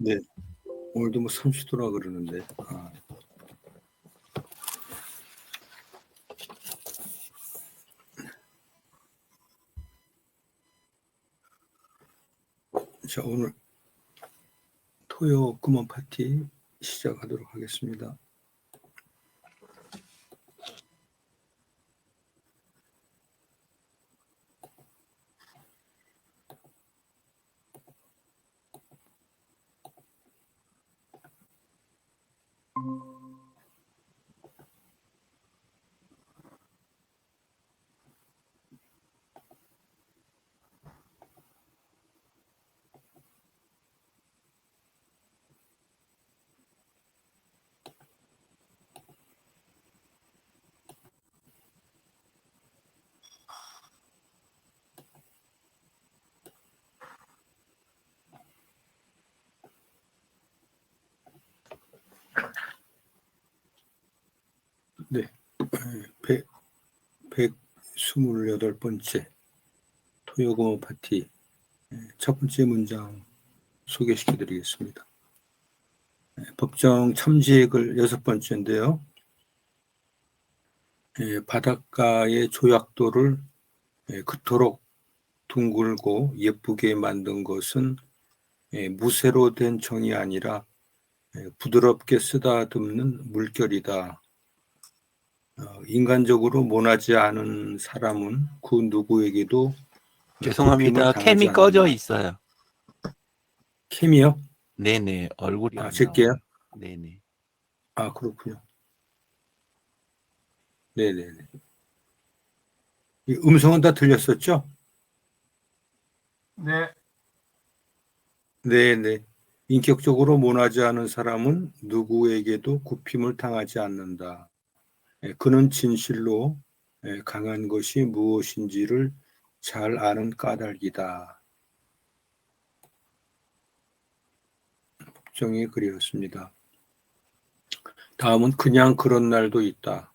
네. 오늘도 뭐 30도라 그러는데. 자, 오늘 토요 금원 파티 시작하도록 하겠습니다. 네. 128번째 토요 금원 파티 첫 번째 문장 소개시켜 드리겠습니다. 법정 참지액을 6번째인데요. 바닷가의 조약돌을 그토록 둥글고 예쁘게 만든 것은 무쇠로 된 정이 아니라 부드럽게 쓰다듬는 물결이다. 인간적으로 모나지 않은 사람은 그 누구에게도 죄송합니다. 캠이 꺼져 있어요. 캠이요? 네네. 얼굴이 제게요? 네네. 그렇군요. 네네네. 이 음성은 다 들렸었죠? 네. 네네. 인격적으로 모나지 않은 사람은 누구에게도 굽힘을 당하지 않는다. 그는 진실로 강한 것이 무엇인지를 잘 아는 까닭이다. 법정의 글이었습니다. 다음은 그냥 그런 날도 있다.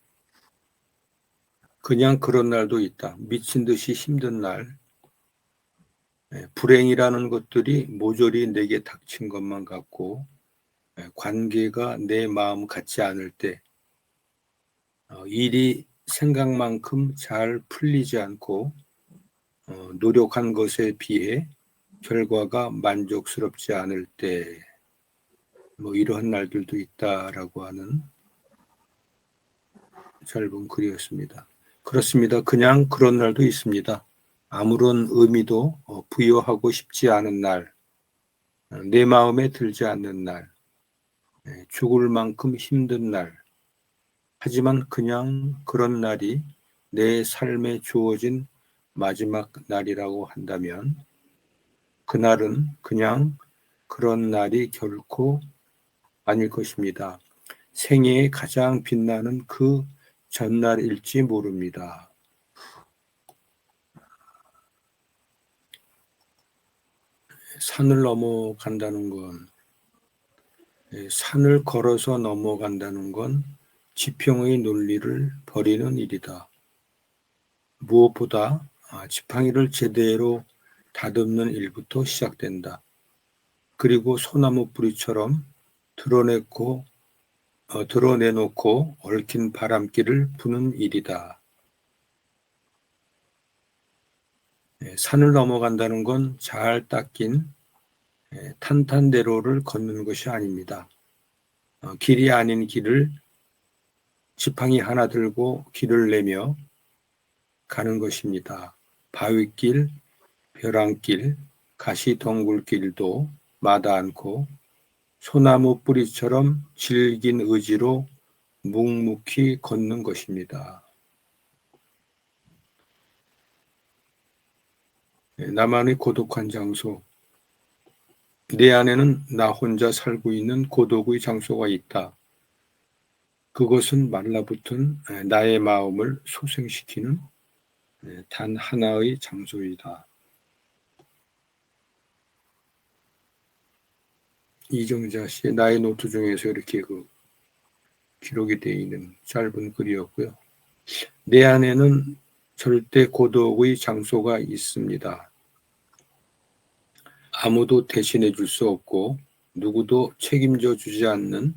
그냥 그런 날도 있다. 미친 듯이 힘든 날. 불행이라는 것들이 모조리 내게 닥친 것만 같고 관계가 내 마음 같지 않을 때 일이 생각만큼 잘 풀리지 않고 노력한 것에 비해 결과가 만족스럽지 않을 때 이러한 날들도 있다라고 하는 짧은 글이었습니다. 그렇습니다. 그냥 그런 날도 있습니다. 아무런 의미도 부여하고 싶지 않은 날, 내 마음에 들지 않는 날, 죽을 만큼 힘든 날, 하지만 그냥 그런 날이 내 삶에 주어진 마지막 날이라고 한다면 그날은 그냥 그런 날이 결코 아닐 것입니다. 생애에 가장 빛나는 그 전날일지 모릅니다. 산을 넘어간다는 건, 산을 걸어서 넘어간다는 건 지평의 논리를 버리는 일이다. 무엇보다 지팡이를 제대로 다듬는 일부터 시작된다. 그리고 소나무 뿌리처럼 드러내놓고 얽힌 바람길을 부는 일이다. 산을 넘어간다는 건 잘 닦인 탄탄대로를 걷는 것이 아닙니다. 길이 아닌 길을 지팡이 하나 들고 길을 내며 가는 것입니다. 바위길, 벼랑길, 가시덩굴길도 마다 않고 소나무 뿌리처럼 질긴 의지로 묵묵히 걷는 것입니다. 나만의 고독한 장소. 내 안에는 나 혼자 살고 있는 고독의 장소가 있다. 그것은 말라붙은 나의 마음을 소생시키는 단 하나의 장소이다. 이정자 씨의 나의 노트 중에서 이렇게 기록이 되어 있는 짧은 글이었고요. 내 안에는 절대 고독의 장소가 있습니다. 아무도 대신해 줄 수 없고 누구도 책임져 주지 않는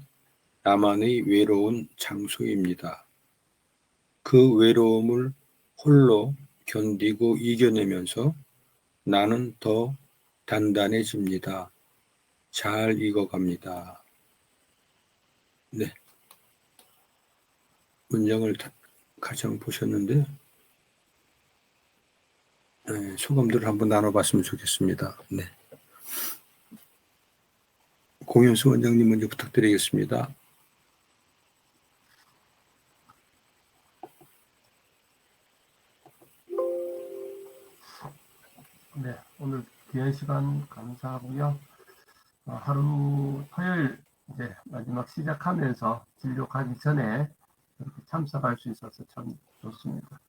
나만의 외로운 장소입니다. 그 외로움을 홀로 견디고 이겨내면서 나는 더 단단해집니다. 잘 익어갑니다. 네. 문장을 가장 보셨는데, 네, 소감들을 한번 나눠봤으면 좋겠습니다. 네. 공연수 원장님 먼저 부탁드리겠습니다. 네, 오늘 귀한 시간 감사하고요. 하루 토요일 이제 마지막 시작하면서 진료 가기 전에 이렇게 참석할 수 있어서 참 좋습니다.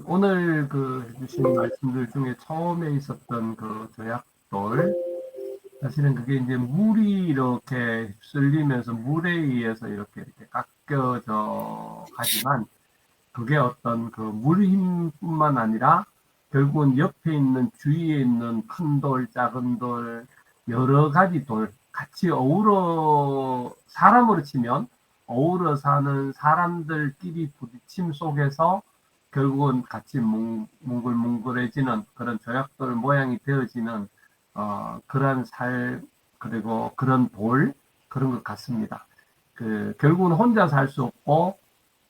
오늘 해주신 말씀들 중에 처음에 있었던 조약돌, 사실은 그게 이제 물이 이렇게 휩쓸리면서 물에 의해서 이렇게 깎여져 가지만, 그게 어떤 물 힘뿐만 아니라 결국은 옆에 있는 주위에 있는 큰 돌, 작은 돌, 여러 가지 돌 같이 어우러, 사람으로 치면 어우러 사는 사람들끼리 부딪힘 속에서 결국은 같이 뭉글뭉글해지는 그런 조약돌 모양이 되어지는 그런 그리고 그런 돌, 그런 것 같습니다. 결국은 혼자 살 수 없고,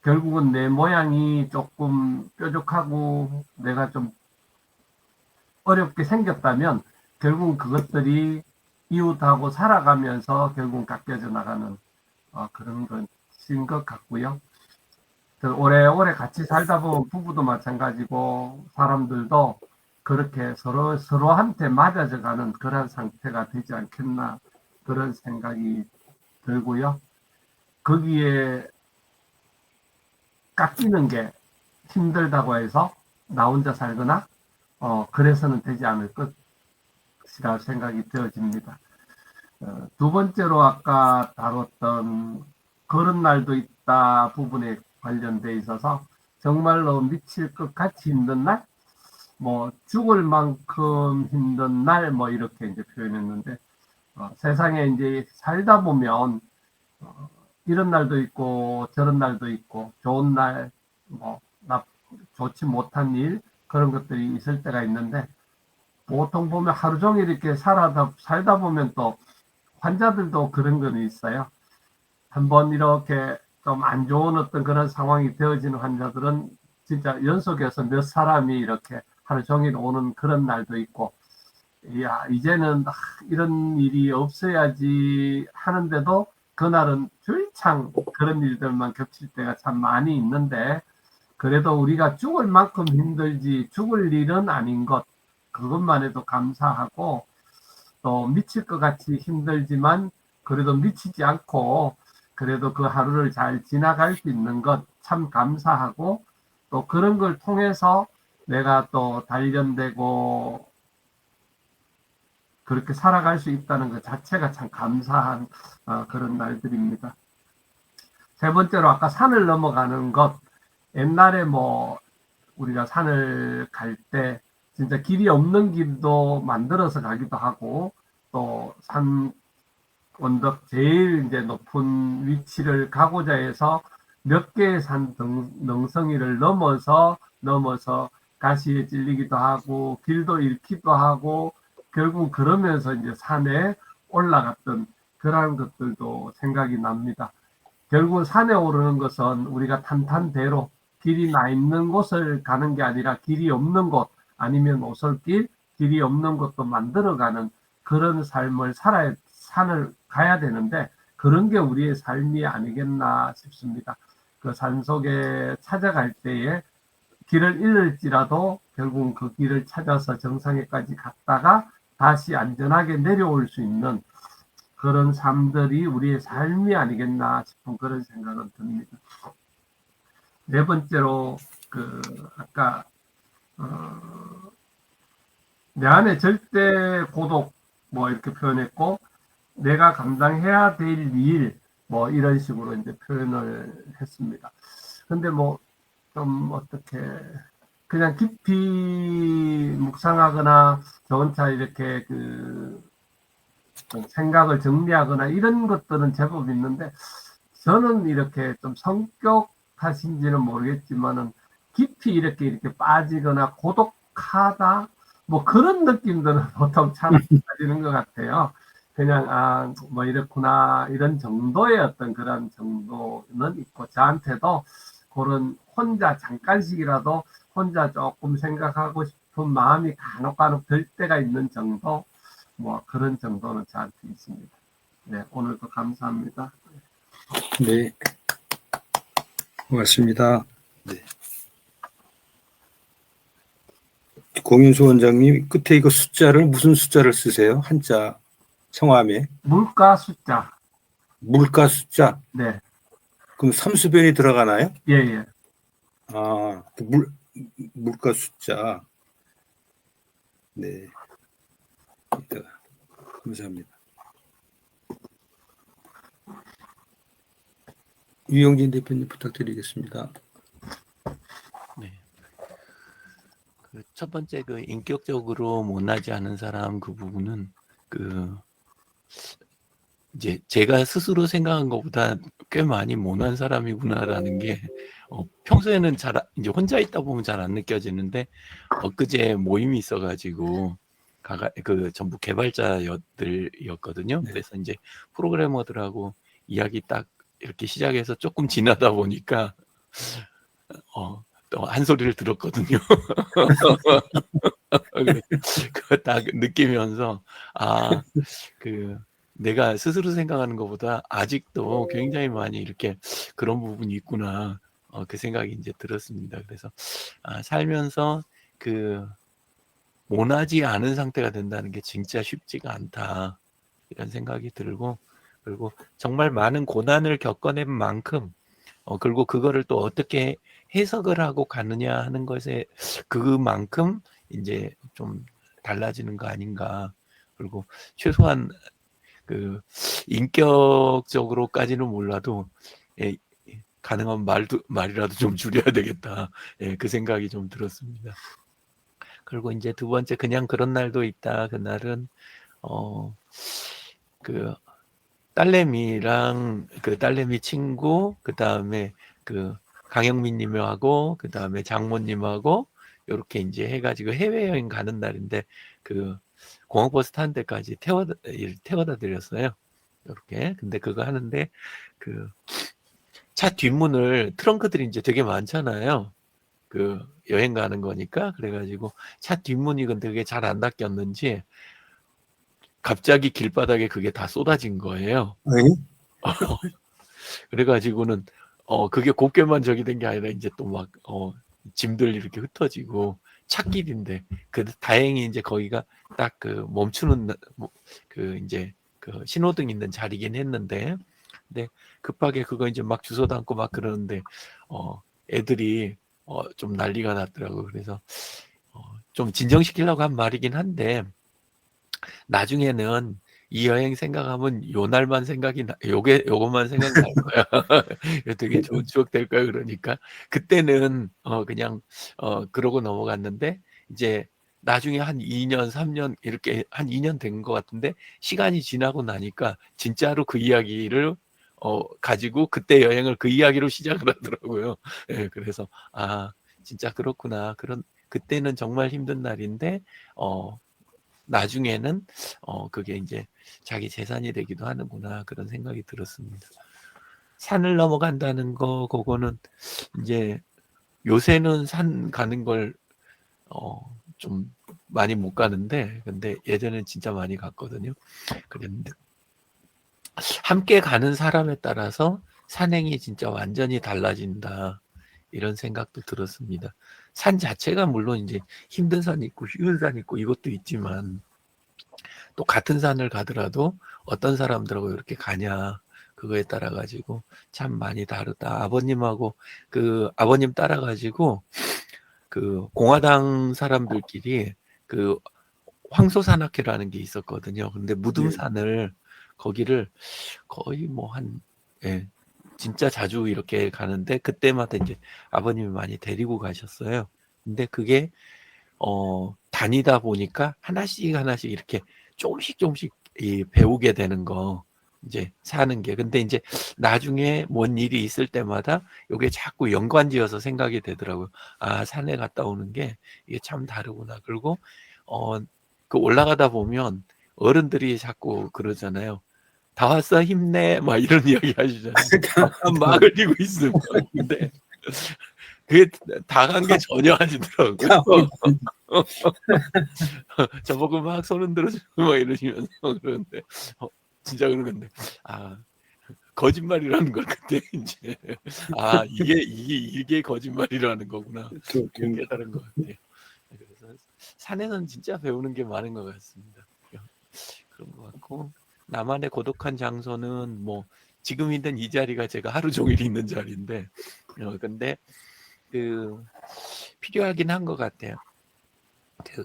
결국은 내 모양이 조금 뾰족하고 내가 좀 어렵게 생겼다면 결국은 그것들이 이웃하고 살아가면서 결국은 깎여져 나가는 그런 것인 것 같고요. 오래오래 같이 살다 보면 부부도 마찬가지고 사람들도 그렇게 서로한테 맞아져 가는 그런 상태가 되지 않겠나, 그런 생각이 들고요. 거기에 깎이는 게 힘들다고 해서 나 혼자 살거나 그래서는 되지 않을 것이라 생각이 되어집니다. 두 번째로 아까 다뤘던 그런 날도 있다 부분에 관련돼 있어서 정말로 미칠 것 같이 힘든 날, 뭐 죽을 만큼 힘든 날, 뭐 이렇게 이제 표현했는데, 세상에 이제 살다 보면 이런 날도 있고 저런 날도 있고, 좋은 날, 뭐 좋지 못한 일, 그런 것들이 있을 때가 있는데, 보통 보면 하루 종일 이렇게 살다 보면 또 환자들도 그런 건 있어요. 한번 이렇게 좀 안 좋은 어떤 그런 상황이 되어지는 환자들은 진짜 연속해서 몇 사람이 이렇게 하루 종일 오는 그런 날도 있고, 야, 이제는 이런 일이 없어야지 하는데도 그날은 줄창 그런 일들만 겹칠 때가 참 많이 있는데, 그래도 우리가 죽을 만큼 힘들지 죽을 일은 아닌 것, 그것만 해도 감사하고, 또 미칠 것 같이 힘들지만 그래도 미치지 않고 그래도 그 하루를 잘 지나갈 수 있는 것 참 감사하고, 또 그런 걸 통해서 내가 또 단련되고 그렇게 살아갈 수 있다는 것 자체가 참 감사한 그런 날들입니다. 세 번째로 아까 산을 넘어가는 것, 옛날에 뭐 우리가 산을 갈 때 진짜 길이 없는 길도 만들어서 가기도 하고, 또 산 언덕 제일 이제 높은 위치를 가고자 해서 몇 개의 산 능성이를 넘어서 가시에 찔리기도 하고 길도 잃기도 하고, 결국 그러면서 이제 산에 올라갔던 그런 것들도 생각이 납니다. 결국 산에 오르는 것은 우리가 탄탄대로 길이 나 있는 곳을 가는 게 아니라 길이 없는 곳, 아니면 오솔길, 길이 없는 곳도 만들어가는 그런 삶을 산을 가야 되는데, 그런 게 우리의 삶이 아니겠나 싶습니다. 그 산속에 찾아갈 때에 길을 잃을지라도 결국은 그 길을 찾아서 정상에까지 갔다가 다시 안전하게 내려올 수 있는 그런 삶들이 우리의 삶이 아니겠나 싶은 그런 생각은 듭니다. 네 번째로 아까 내 안에 절대 고독 뭐 이렇게 표현했고, 내가 감당해야 될 일 뭐 이런 식으로 이제 표현을 했습니다. 근데 뭐 좀 어떻게 그냥 깊이 묵상하거나 저 혼자 이렇게 그 생각을 정리하거나 이런 것들은 제법 있는데, 저는 이렇게 좀 성격 탓인지는 모르겠지만은 깊이 이렇게 빠지거나 고독하다 뭐 그런 느낌들은 보통 잘 안 빠지는 것 같아요. 그냥 뭐 이렇구나 이런 정도의 어떤 그런 정도는 있고, 저한테도 그런 혼자 잠깐씩이라도 혼자 조금 생각하고 싶은 마음이 간혹 들 때가 있는 정도, 뭐 그런 정도는 저한테 있습니다. 네, 오늘도 감사합니다. 네, 고맙습니다. 네. 공윤수 원장님, 끝에 이거 숫자를 무슨 숫자를 쓰세요? 한자 성함에 물가 숫자. 물가 숫자. 네, 그럼 삼수변이 들어가나요? 예, 예. 아, 물가 숫자. 네, 이따가 감사합니다. 유영진 대표님 부탁드리겠습니다. 네. 그 첫 번째 그 인격적으로 못나지 않은 사람 그 부분은 그 이제 제가 스스로 생각한 것보다 꽤 많이 모난 사람이구나라는 게 평소에는 이제 혼자 있다 보면 잘 안 느껴지는데 엊그제 모임이 있어가지고 그 전부 개발자들이었거든요. 네. 그래서 이제 프로그래머들하고 이야기 딱 이렇게 시작해서 조금 지나다 보니까 또 한 소리를 들었거든요. 그거 딱 느끼면서 내가 스스로 생각하는 것보다 아직도 굉장히 많이 이렇게 그런 부분이 있구나. 그 생각이 이제 들었습니다. 그래서 살면서 모나지 않은 상태가 된다는 게 진짜 쉽지가 않다. 이런 생각이 들고, 그리고 정말 많은 고난을 겪어낸 만큼, 그리고 그거를 또 어떻게 해석을 하고 가느냐 하는 것에 그만큼 이제 좀 달라지는 거 아닌가. 그리고 최소한 인격적으로까지는 몰라도 가능한 말이라도 좀 줄여야 되겠다. 그 생각이 좀 들었습니다. 그리고 이제 두 번째, 그냥 그런 날도 있다. 그날은 딸내미랑 딸내미 친구, 그 다음에 강영민님하고, 그 다음에 장모님하고 이렇게 이제 해가지고 해외여행 가는 날인데 공항버스 타는 데까지 태워다 드렸어요. 이렇게. 근데 그거 하는데 차 뒷문을 트렁크들이 이제 되게 많잖아요. 여행 가는 거니까. 그래가지고 차 뒷문이 근데 그게 잘 안 닫혔는지 갑자기 길바닥에 그게 다 쏟아진 거예요. 네? 그래가지고는 그게 곱게만 저기 된 게 아니라 이제 또 막 짐들 이렇게 흩어지고 찻길인데 다행히 이제 거기가 딱 멈추는 이제 신호등 있는 자리긴 했는데, 근데 급하게 그거 이제 막 주워 담고 막 그러는데 애들이 좀 난리가 났더라고요. 그래서 좀 진정시키려고 한 말이긴 한데, 나중에는 이 여행 생각하면 요 날만 생각이 요것만 생각날 거야. 되게 좋은 추억 될 거야. 그러니까 그때는 그냥 그러고 넘어갔는데, 이제 나중에 한 2년, 3년 이렇게 한 2년 된 것 같은데, 시간이 지나고 나니까 진짜로 그 이야기를 가지고 그때 여행을 그 이야기로 시작을 하더라고요. 예, 그래서 진짜 그렇구나. 그때는 정말 힘든 날인데 나중에는 그게 이제 자기 재산이 되기도 하는구나, 그런 생각이 들었습니다. 산을 넘어간다는 그거는 이제 요새는 산 가는 걸 좀 많이 못 가는데, 근데 예전엔 진짜 많이 갔거든요. 그랬는데 함께 가는 사람에 따라서 산행이 진짜 완전히 달라진다, 이런 생각도 들었습니다. 산 자체가 물론 이제 힘든 산이 있고 쉬운 산이 있고 이것도 있지만, 또 같은 산을 가더라도 어떤 사람들하고 이렇게 가냐, 그거에 따라 가지고 참 많이 다르다. 아버님하고 아버님 따라 가지고 공화당 사람들끼리 황소산악회라는 게 있었거든요. 근데 무등산을 거기를 거의 진짜 자주 이렇게 가는데, 그때마다 이제 아버님이 많이 데리고 가셨어요. 근데 그게 다니다 보니까 하나씩 하나씩 이렇게 조금씩 배우게 되는 거, 이제 사는 게. 근데 이제 나중에 뭔 일이 있을 때마다 이게 자꾸 연관지어서 생각이 되더라고요. 아, 산에 갔다 오는 게 이게 참 다르구나. 그리고 그 올라가다 보면 어른들이 자꾸 그러잖아요. 다 왔어, 힘내, 막 이런 이야기 하시잖아요. 막 흘리고 있으면. 근데 그게 다 간 게 전혀 아니더라고요. 저보고 막 손 흔들어주고 막 이러시면서 그러는데, 진짜 그런 건데, 아, 거짓말이라는 걸 그때 이제, 아, 이게 거짓말이라는 거구나. 이렇게 깨달은 것 같아요. 그래서 산에는 진짜 배우는 게 많은 것 같습니다. 그런 것 같고, 나만의 고독한 장소는 뭐, 지금 있는 이 자리가 제가 하루 종일 있는 자리인데, 근데 필요하긴 한 것 같아요.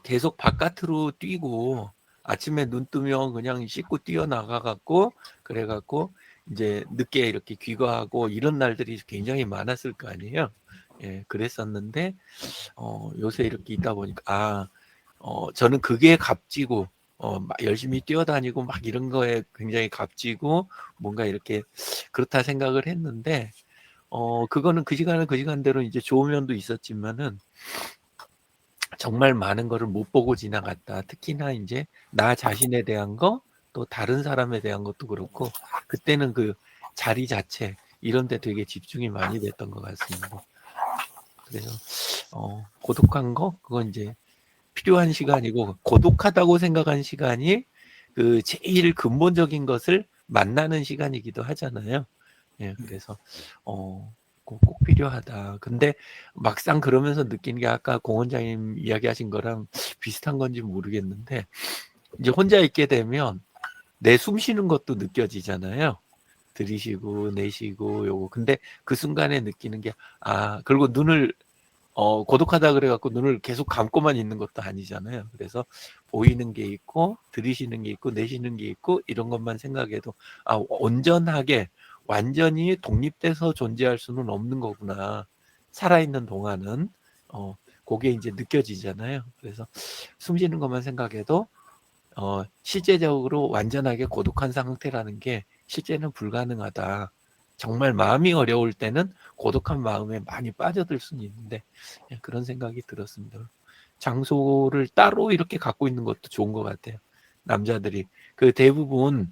계속 바깥으로 뛰고 아침에 눈 뜨면 그냥 씻고 뛰어나가갖고 그래갖고 이제 늦게 이렇게 귀가하고 이런 날들이 굉장히 많았을 거 아니에요. 예, 그랬었는데 요새 이렇게 있다 보니까 저는 그게 값지고 열심히 뛰어다니고 막 이런 거에 굉장히 값지고 뭔가 이렇게 그렇다 생각을 했는데 그거는 그 시간대로 이제 좋은 면도 있었지만은 정말 많은 거를 못 보고 지나갔다. 특히나 이제 나 자신에 대한 거, 또 다른 사람에 대한 것도 그렇고, 그때는 그 자리 자체, 이런 데 되게 집중이 많이 됐던 것 같습니다. 그래서, 고독한 거? 그건 이제 필요한 시간이고, 고독하다고 생각한 시간이 그 제일 근본적인 것을 만나는 시간이기도 하잖아요. 예, 그래서, 꼭 필요하다. 근데 막상 그러면서 느낀 게 아까 공 원장님 이야기하신 거랑 비슷한 건지 모르겠는데, 이제 혼자 있게 되면 내 숨 쉬는 것도 느껴지잖아요. 들이쉬고 내쉬고 요거. 근데 그 순간에 느끼는 게, 그리고 눈을 고독하다 그래갖고 눈을 계속 감고만 있는 것도 아니잖아요. 그래서 보이는 게 있고 들이쉬는 게 있고 내쉬는 게 있고 이런 것만 생각해도 온전하게 완전히 독립돼서 존재할 수는 없는 거구나. 살아있는 동안은 그게 이제 느껴지잖아요. 그래서 숨 쉬는 것만 생각해도 실제적으로 완전하게 고독한 상태라는 게 실제는 불가능하다. 정말 마음이 어려울 때는 고독한 마음에 많이 빠져들 수는 있는데 그런 생각이 들었습니다. 장소를 따로 이렇게 갖고 있는 것도 좋은 것 같아요. 남자들이 그 대부분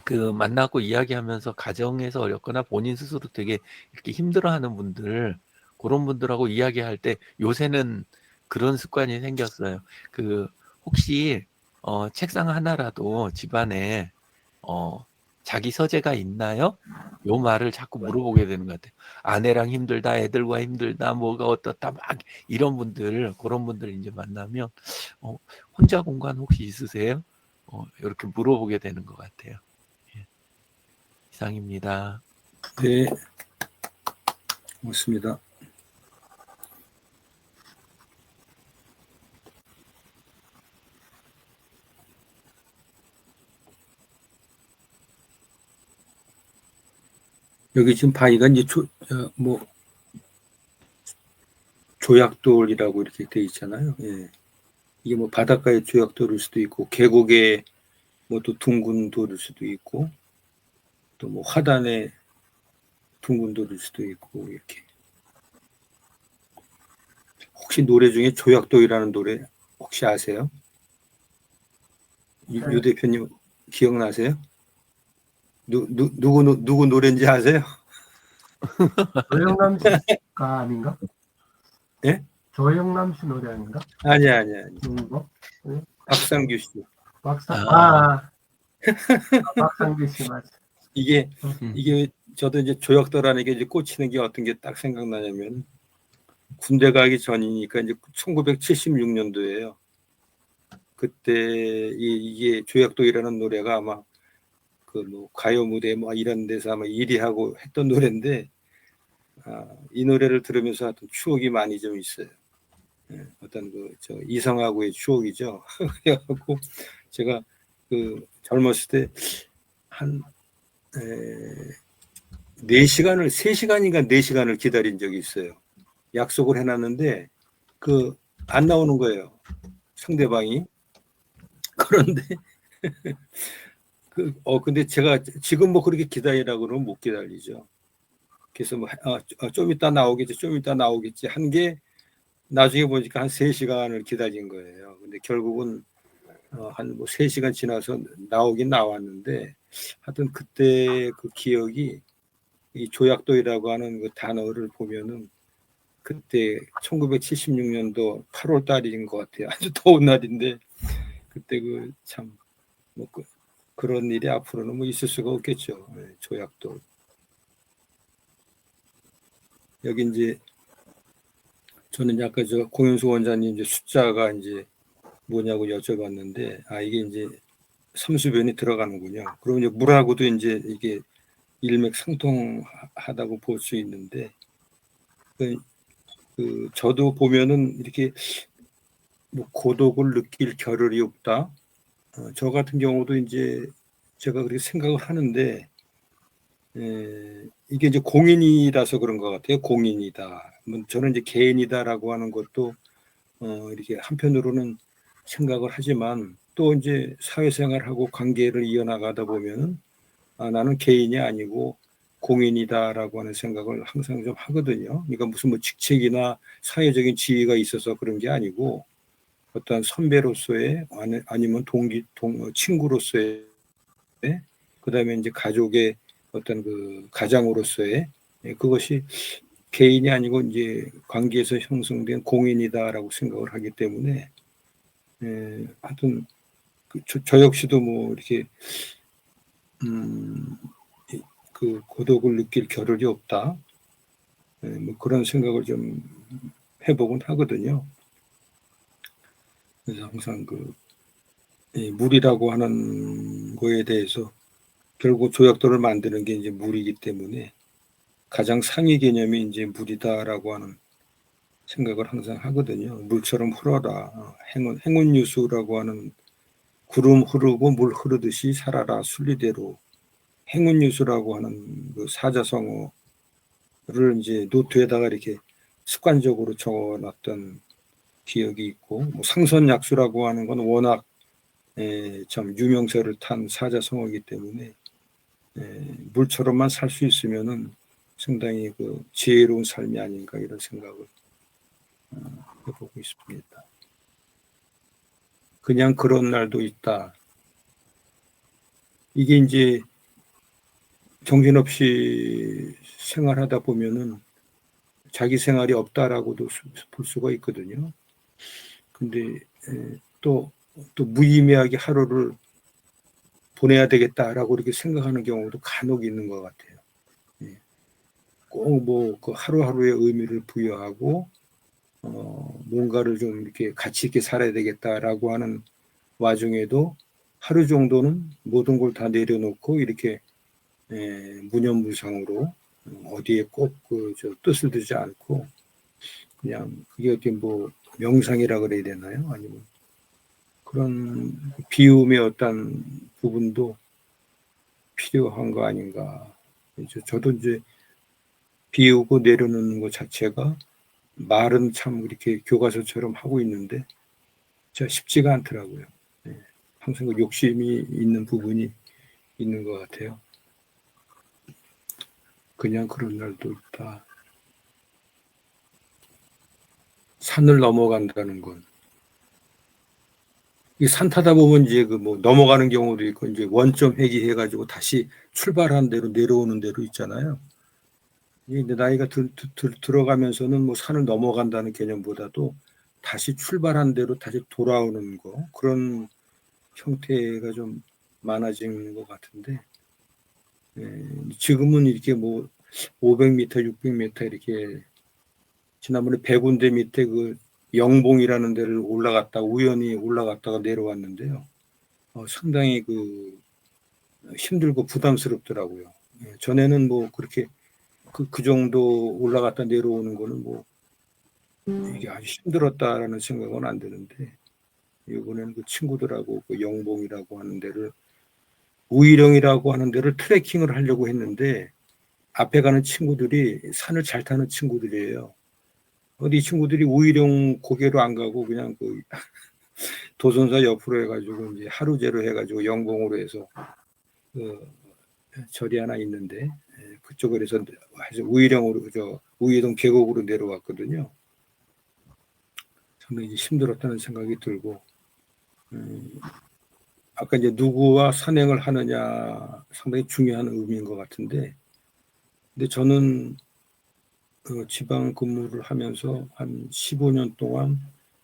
그 만나고 이야기하면서 가정에서 어렵거나 본인 스스로 되게 이렇게 힘들어하는 분들, 그런 분들하고 이야기할 때 요새는 그런 습관이 생겼어요. 그 혹시 책상 하나라도 집안에 자기 서재가 있나요? 요 말을 자꾸 물어보게 되는 것 같아요. 아내랑 힘들다, 애들과 힘들다, 뭐가 어떻다, 막 이런 분들, 그런 분들 이제 만나면 혼자 공간 혹시 있으세요? 이렇게 물어보게 되는 것 같아요. 예. 이상입니다. 네, 고맙습니다. 여기 지금 바위가 이제 조약돌이라고 이렇게 돼 있잖아요. 예. 이게 뭐 바닷가의 조약돌일 수도 있고 계곡의 뭐 또 둥근 돌일 수도 있고 또 뭐 화단의 둥근 돌일 수도 있고 이렇게. 혹시 노래 중에 조약돌이라는 노래 혹시 아세요? 유 대표님 기억나세요? 누구 노래인지 아세요? 조영남 씨가 아닌가? 예? 조영남 씨 노래 아닌가? 아니야. 누구? 박상규 씨. 박상규 씨 맞아. 이게 저도 이제 조약돌하는 게 이제 꽂히는 게 어떤 게 딱 생각나냐면 군대 가기 전이니까 이제 1976년도예요. 그때 이게 조약돌이라는 노래가 아마 그 뭐 가요 무대 뭐 이런 데서 아마 1위 하고 했던 노래인데 이 노래를 들으면서 어떤 추억이 많이 좀 있어요. 예, 어떤 저 이성하고의 추억이죠. 그래갖고 제가 그 젊었을 때 한 4시간인가 4시간을 기다린 적이 있어요. 약속을 해놨는데 그 안 나오는 거예요. 상대방이. 그런데 근데 제가 지금 뭐 그렇게 기다리라고 그러면 못 기다리죠. 그래서 뭐 좀 이따 나오겠지, 좀 이따 나오겠지 한 게 나중에 보니까 한 3시간을 기다린 거예요. 근데 결국은 한 뭐 3시간 지나서 나오긴 나왔는데 하여튼 그때 그 기억이 이 조약도이라고 하는 그 단어를 보면은 그때 1976년도 8월 달인 것 같아요. 아주 더운 날인데 그때 그 참 뭐 그런 일이 앞으로는 뭐 있을 수가 없겠죠. 조약도. 여기 이제 저는 아까 저 공윤수 원장님 이제 숫자가 이제 뭐냐고 여쭤봤는데 이게 이제 삼수변이 들어가는군요. 그럼 이제 물하고도 이제 이게 일맥상통하다고 볼 수 있는데 저도 보면은 이렇게 뭐 고독을 느낄 겨를이 없다. 저 같은 경우도 이제 제가 그렇게 생각을 하는데 이게 이제 공인이라서 그런 것 같아요. 공인이다. 저는 이제 개인이다라고 하는 것도 이렇게 한편으로는 생각을 하지만 또 이제 사회생활하고 관계를 이어나가다 보면은 나는 개인이 아니고 공인이다라고 하는 생각을 항상 좀 하거든요. 그러니까 무슨 뭐 직책이나 사회적인 지위가 있어서 그런 게 아니고 어떤 선배로서의 아니면 친구로서의 그다음에 이제 가족의 어떤 그 가장으로서의 그것이 개인이 아니고 이제 관계에서 형성된 공인이다라고 생각을 하기 때문에 하여튼 저 역시도 뭐 이렇게 그 고독을 느낄 겨를이 없다. 뭐 그런 생각을 좀 해보곤 하거든요. 그래서 항상 물이라고 하는 거에 대해서 결국 조약도를 만드는 게 이제 물이기 때문에 가장 상위 개념이 이제 물이다라고 하는 생각을 항상 하거든요. 물처럼 흘러라. 행운유수라고 하는 구름 흐르고 물 흐르듯이 살아라 순리대로. 행운유수라고 하는 그 사자성어를 이제 노트에다가 이렇게 습관적으로 적어놨던 기억이 있고, 뭐 상선약수라고 하는 건 워낙 참 유명세를 탄 사자성어이기 때문에 물처럼만 살 수 있으면은 상당히 그 지혜로운 삶이 아닌가 이런 생각을 해보고 있습니다. 그냥 그런 날도 있다. 이게 이제 정신없이 생활하다 보면은 자기 생활이 없다라고도 볼 수가 있거든요. 근데 또 무의미하게 하루를 보내야 되겠다라고 이렇게 생각하는 경우도 간혹 있는 것 같아요. 꼭 뭐 그 하루하루의 의미를 부여하고 뭔가를 좀 이렇게 가치 있게 살아야 되겠다라고 하는 와중에도 하루 정도는 모든 걸 다 내려놓고 이렇게 무념무상으로 어디에 꼭 저 뜻을 두지 않고 그냥 그게 어떻게 뭐 명상이라 그래야 되나요? 아니면 그런 비움의 어떤 부분도 필요한 거 아닌가. 저도 이제 비우고 내려놓는 것 자체가 말은 참 이렇게 교과서처럼 하고 있는데 진짜 쉽지가 않더라고요. 항상 그 욕심이 있는 부분이 있는 것 같아요. 그냥 그런 날도 있다. 산을 넘어간다는 건 이 산 타다 보면 이제 그 뭐 넘어가는 경우도 있고 이제 원점 회귀해가지고 다시 출발한 대로 내려오는 대로 있잖아요. 이제 나이가 들어가면서는 뭐 산을 넘어간다는 개념보다도 다시 출발한 대로 다시 돌아오는 거 그런 형태가 좀 많아지는 것 같은데 지금은 이렇게 뭐 500m, 600m 이렇게 지난번에 백운대 밑에 그 영봉이라는 데를 우연히 올라갔다가 내려왔는데요. 상당히 그 힘들고 부담스럽더라고요. 전에는 뭐 그렇게 그 정도 올라갔다 내려오는 거는 뭐 이게 아주 힘들었다라는 생각은 안 드는데 이번에는 그 친구들하고 그 영봉이라고 하는 데를 우이령이라고 하는 데를 트레킹을 하려고 했는데 앞에 가는 친구들이 산을 잘 타는 친구들이에요. 이 친구들이 우의령 고개로 안 가고 그냥 그 도선사 옆으로 해가지고 이제 하루제로 해가지고 영봉으로 해서 그 절이 하나 있는데 그쪽으로 해서 우의령으로 우의동 계곡으로 내려왔거든요. 상당히 힘들었다는 생각이 들고 아까 이제 누구와 산행을 하느냐 상당히 중요한 의미인 것 같은데 근데 저는 지방 근무를 하면서 한 15년 동안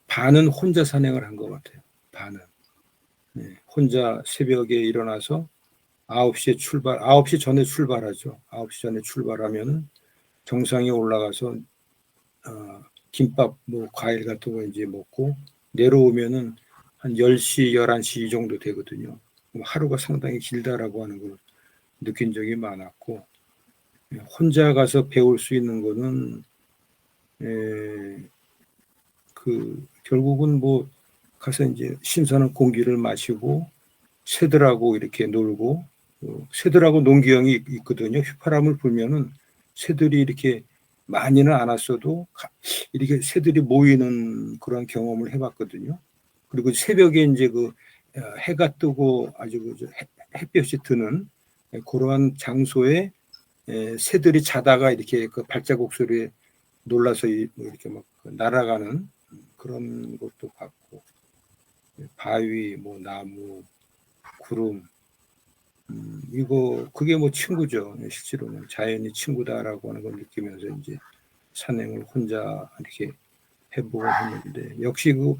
반은 혼자 산행을 한 것 같아요. 반은. 혼자 새벽에 일어나서 9시 전에 출발하죠. 9시 전에 출발하면 정상에 올라가서 김밥 뭐 과일 같은 거 이제 먹고 내려오면은 한 10시, 11시 이 정도 되거든요. 하루가 상당히 길다라고 하는 걸 느낀 적이 많았고 혼자 가서 배울 수 있는 거는 결국은 뭐 가서 이제 신선한 공기를 마시고 새들하고 이렇게 놀고 새들하고 논기형이 있거든요. 휘파람을 불면은 새들이 이렇게 많이는 안 왔어도 이렇게 새들이 모이는 그런 경험을 해봤거든요. 그리고 새벽에 이제 그 해가 뜨고 아주 햇볕이 드는 그러한 장소에 새들이 자다가 이렇게 그 발자국 소리에 놀라서 이렇게 막 날아가는 그런 것도 봤고 바위, 뭐 나무, 구름 그게 뭐 친구죠. 실제로는 자연이 친구다라고 하는 걸 느끼면서 이제 산행을 혼자 이렇게 해보고 했는데 역시 그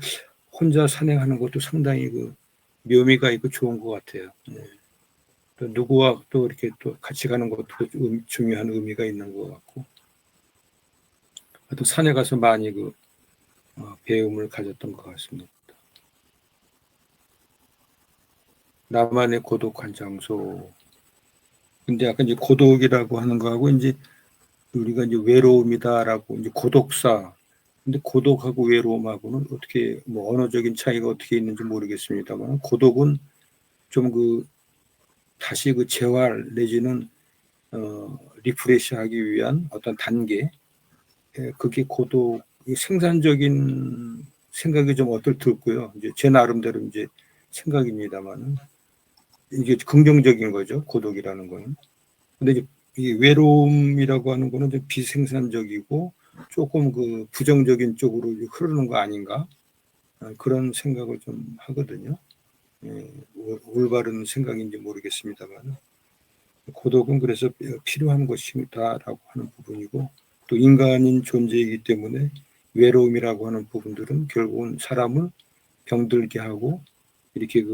혼자 산행하는 것도 상당히 그 묘미가 있고 좋은 것 같아요. 또 누구와 또 이렇게 또 같이 가는 것도 중요한 의미가 있는 것 같고 또 산에 가서 많이 그 배움을 가졌던 것 같습니다. 나만의 고독한 장소. 근데 약간 이제 고독이라고 하는 거하고 이제 우리가 이제 외로움이다라고 이제 고독사. 근데 고독하고 외로움하고는 어떻게 뭐 언어적인 차이가 어떻게 있는지 모르겠습니다만 고독은 좀 그 다시 그 재활 내지는 리프레시하기 위한 어떤 단계. 그게 고독 생산적인 생각이 좀 들고요. 이제 제 나름대로 이제 생각입니다만은 이게 긍정적인 거죠. 고독이라는 거는. 근데 이제 이 외로움이라고 하는 거는 좀 비생산적이고 조금 그 부정적인 쪽으로 흐르는 거 아닌가 그런 생각을 좀 하거든요. 올바른 생각인지 모르겠습니다만 고독은 그래서 필요한 것이다라고 하는 부분이고 또 인간인 존재이기 때문에 외로움이라고 하는 부분들은 결국은 사람을 병들게 하고 이렇게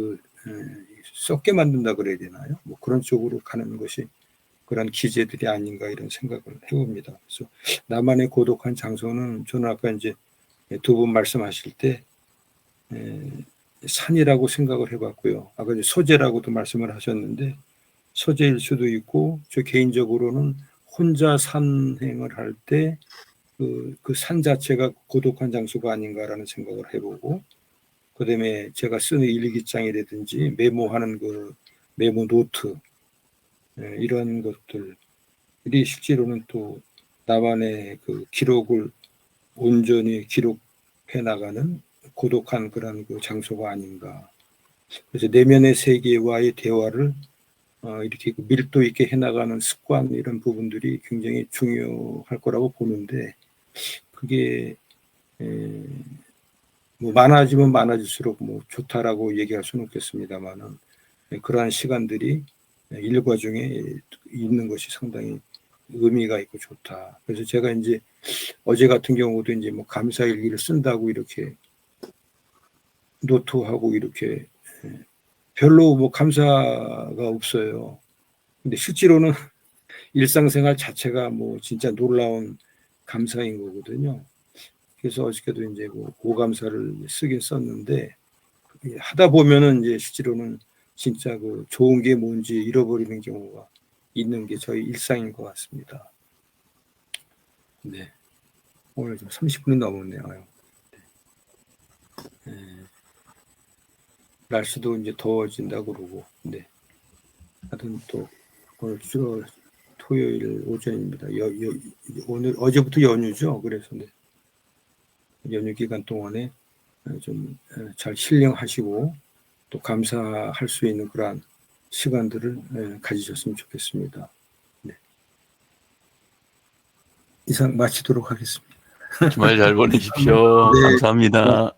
썩게 만든다 그래야 되나요? 뭐 그런 쪽으로 가는 것이 그런 기제들이 아닌가 이런 생각을 해봅니다. 그래서 나만의 고독한 장소는 저는 아까 이제 두 분 말씀하실 때 산이라고 생각을 해봤고요. 아까 이제 소재라고도 말씀을 하셨는데 소재일 수도 있고 저 개인적으로는 혼자 산행을 할 때 그 산 자체가 고독한 장소가 아닌가라는 생각을 해보고 그다음에 제가 쓰는 일기장이라든지 메모하는 그 메모 노트 이런 것들이 실제로는 또 나만의 그 기록을 온전히 기록해 나가는 고독한 그런 그 장소가 아닌가. 그래서 내면의 세계와의 대화를 이렇게 밀도 있게 해나가는 습관 이런 부분들이 굉장히 중요할 거라고 보는데 그게 뭐 많아지면 많아질수록 뭐 좋다라고 얘기할 수는 없겠습니다만은 그러한 시간들이 일과 중에 있는 것이 상당히 의미가 있고 좋다. 그래서 제가 이제 어제 같은 경우도 이제 뭐 감사일기를 쓴다고 이렇게 노트하고 이렇게 별로 뭐 감사가 없어요. 근데 실제로는 일상생활 자체가 뭐 진짜 놀라운 감사인 거거든요. 그래서 어저께도 이제 그 고감사를 쓰긴 썼는데 하다 보면은 이제 실제로는 진짜 그 좋은 게 뭔지 잃어버리는 경우가 있는 게 저희 일상인 것 같습니다. 네. 오늘 좀 30분이 넘었네요. 네. 날씨도 이제 더워진다 그러고, 네. 하여튼 또 오늘 토요일 오전입니다. 오늘 어제부터 연휴죠. 그래서 네. 연휴 기간 동안에 좀 잘 힐링하시고 또 감사할 수 있는 그러한 시간들을 가지셨으면 좋겠습니다. 네. 이상 마치도록 하겠습니다. 주말 잘 보내십시오. 네. 감사합니다.